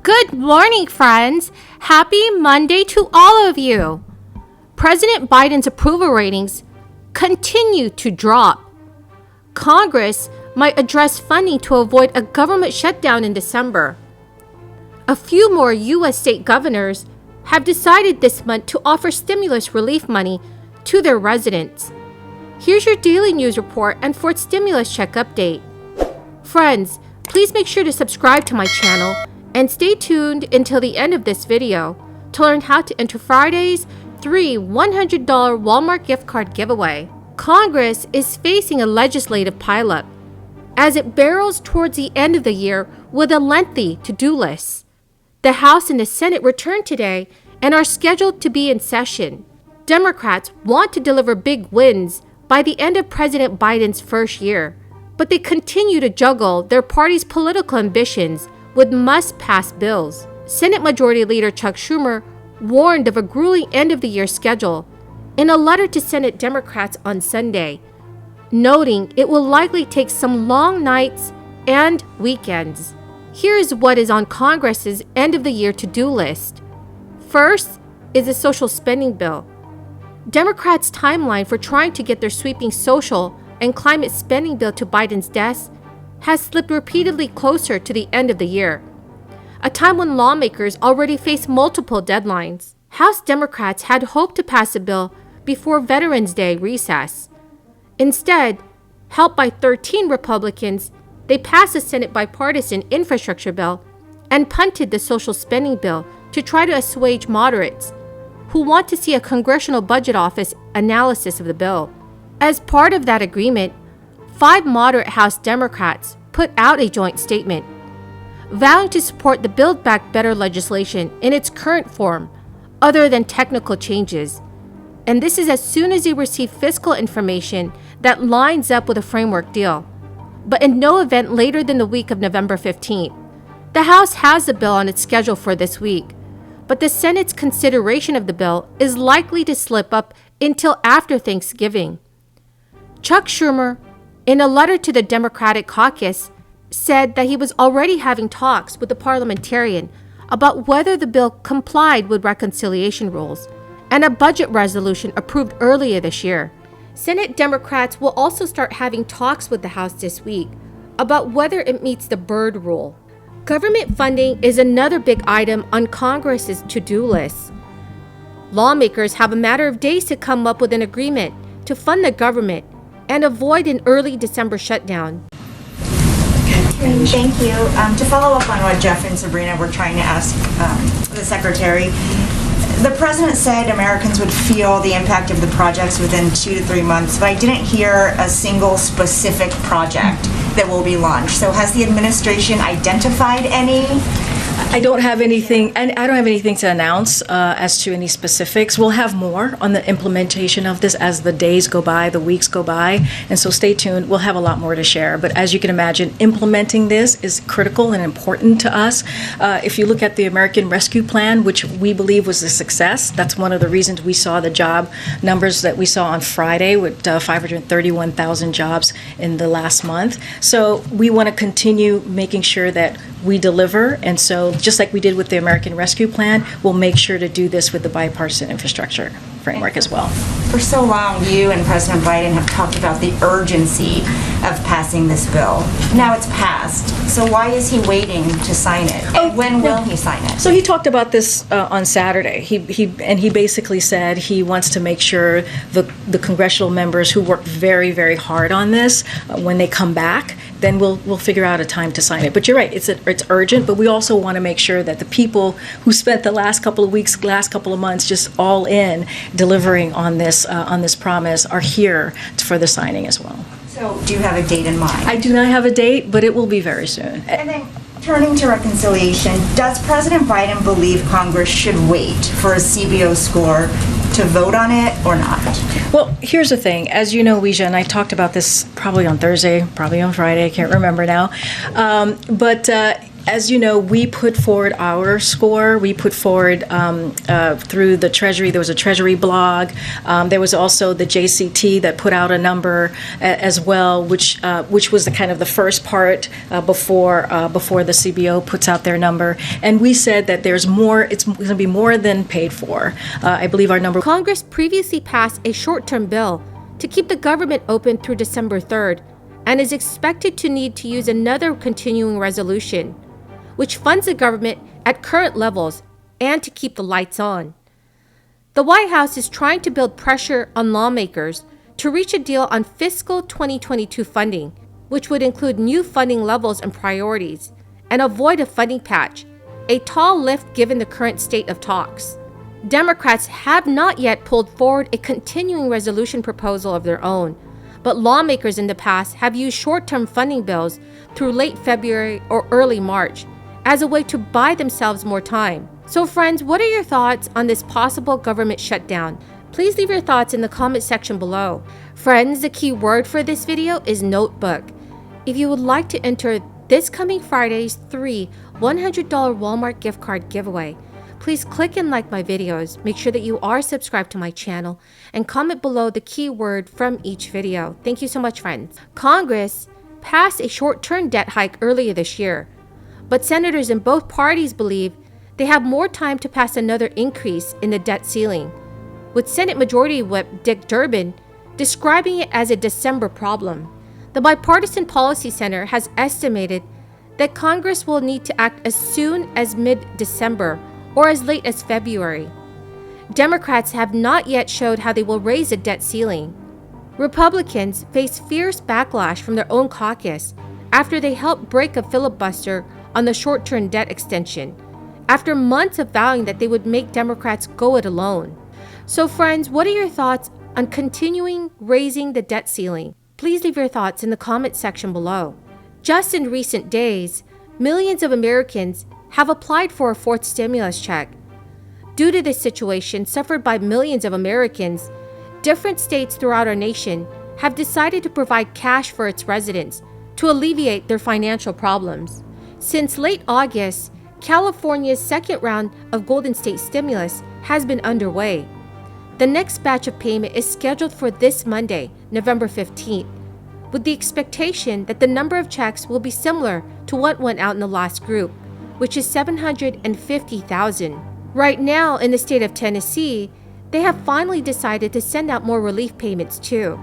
Good morning, friends. Happy Monday to all of you. President Biden's approval ratings continue to drop. Congress might address funding to avoid a government shutdown in December. A few more U.S. state governors have decided this month to offer stimulus relief money to their residents. Here's your daily news report and fourth stimulus check update. Friends, please make sure to subscribe to my channel and stay tuned until the end of this video to learn how to enter Friday's $100 Walmart gift card giveaway. Congress is facing a legislative pileup as it barrels towards the end of the year with a lengthy to-do list. The House and the Senate return today and are scheduled to be in session. Democrats want to deliver big wins by the end of President Biden's first year, but they continue to juggle their party's political ambitions with must-pass bills. Senate Majority Leader Chuck Schumer warned of a grueling end-of-the-year schedule in a letter to Senate Democrats on Sunday, noting it will likely take some long nights and weekends. Here's what is on Congress's end-of-the-year to-do list. First is the social spending bill. Democrats' timeline for trying to get their sweeping social and climate spending bill to Biden's desk has slipped repeatedly closer to the end of the year, a time when lawmakers already face multiple deadlines. House Democrats had hoped to pass a bill before Veterans Day recess. Instead, helped by 13 Republicans, they passed the Senate bipartisan infrastructure bill and punted the social spending bill to try to assuage moderates who want to see a Congressional Budget Office analysis of the bill. As part of that agreement, 5 moderate House Democrats put out a joint statement, vowing to support the Build Back Better legislation in its current form, other than technical changes. And this is as soon as they receive fiscal information that lines up with a framework deal, but in no event later than the week of November 15th. The House has the bill on its schedule for this week, but the Senate's consideration of the bill is likely to slip up until after Thanksgiving. Chuck Schumer, in a letter to the Democratic caucus, said that he was already having talks with the parliamentarian about whether the bill complied with reconciliation rules and a budget resolution approved earlier this year. Senate Democrats will also start having talks with the House this week about whether it meets the Byrd rule. Government funding is another big item on Congress's to-do list. Lawmakers have a matter of days to come up with an agreement to fund the government and avoid an early December shutdown. Thank you. To follow up on what Jeff and Sabrina were trying to ask the Secretary, the President said Americans would feel the impact of the projects within 2 to 3 months, but I didn't hear a single specific project that will be launched. So has the administration identified any? I don't have anything, and I don't have anything to announce as to any specifics. We'll have more on the implementation of this as the days go by, the weeks go by, and so stay tuned. We'll have a lot more to share. But as you can imagine, implementing this is critical and important to us. If you look at the American Rescue Plan, which we believe was a success, that's one of the reasons we saw the job numbers that we saw on Friday with 531,000 jobs in the last month. So we want to continue making sure that we deliver, and so just like we did with the American Rescue Plan, we'll make sure to do this with the bipartisan infrastructure framework as well. For so long, you and President Biden have talked about the urgency of passing this bill. Now it's passed, so why is he waiting to sign it? And when will he sign it? So he talked about this on Saturday. He basically said he wants to make sure the congressional members who worked very, very hard on this, when they come back, then we'll figure out a time to sign it. But you're right, it's urgent, but we also want to make sure that the people who spent the last couple of weeks, last couple of months just all in delivering on this promise are here for the signing as well. So do you have a date in mind? I do not have a date, but it will be very soon. And then turning to reconciliation, does President Biden believe Congress should wait for a CBO score to vote on it or not? Well, here's the thing. As you know, Weijia, and I talked about this probably on Thursday, probably on Friday, I can't remember now. But As you know, we put forward our score. We put forward through the Treasury. There was a Treasury blog. There was also the JCT that put out a number as well, which was the kind of the first part before the CBO puts out their number. And we said that there's more. It's going to be more than paid for. I believe our number. Congress previously passed a short-term bill to keep the government open through December 3rd and is expected to need to use another continuing resolution, which funds the government at current levels and to keep the lights on. The White House is trying to build pressure on lawmakers to reach a deal on fiscal 2022 funding, which would include new funding levels and priorities, and avoid a funding patch, a tall lift given the current state of talks. Democrats have not yet pulled forward a continuing resolution proposal of their own, but lawmakers in the past have used short-term funding bills through late February or early March as a way to buy themselves more time. So friends, what are your thoughts on this possible government shutdown? Please leave your thoughts in the comment section below. Friends, the key word for this video is notebook. If you would like to enter this coming Friday's 3 $100 Walmart gift card giveaway, please click and like my videos, make sure that you are subscribed to my channel, and comment below the keyword from each video. Thank you so much, friends. Congress passed a short-term debt hike earlier this year, but senators in both parties believe they have more time to pass another increase in the debt ceiling, with Senate Majority Whip Dick Durbin describing it as a December problem. The Bipartisan Policy Center has estimated that Congress will need to act as soon as mid-December or as late as February. Democrats have not yet showed how they will raise the debt ceiling. Republicans face fierce backlash from their own caucus after they helped break a filibuster on the short-term debt extension, after months of vowing that they would make Democrats go it alone. So friends, what are your thoughts on continuing raising the debt ceiling? Please leave your thoughts in the comment section below. Just in recent days, millions of Americans have applied for a fourth stimulus check. Due to this situation suffered by millions of Americans, different states throughout our nation have decided to provide cash for its residents to alleviate their financial problems. Since late August, California's second round of Golden State stimulus has been underway. The next batch of payment is scheduled for this Monday, November 15th, with the expectation that the number of checks will be similar to what went out in the last group, which is 750,000. Right now, in the state of Tennessee, they have finally decided to send out more relief payments too.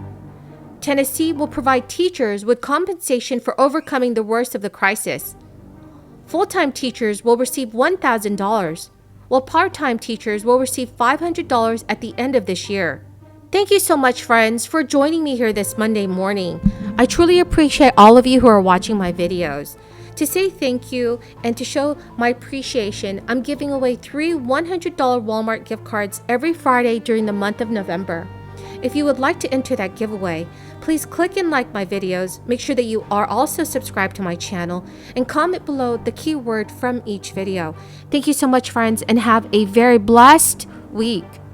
Tennessee will provide teachers with compensation for overcoming the worst of the crisis. Full-time teachers will receive $1,000, while part-time teachers will receive $500 at the end of this year. Thank you so much, friends, for joining me here this Monday morning. I truly appreciate all of you who are watching my videos. To say thank you and to show my appreciation, I'm giving away 3 $100 Walmart gift cards every Friday during the month of November. If you would like to enter that giveaway, please click and like my videos, make sure that you are also subscribed to my channel, and comment below the keyword from each video. Thank you so much, friends, and have a very blessed week.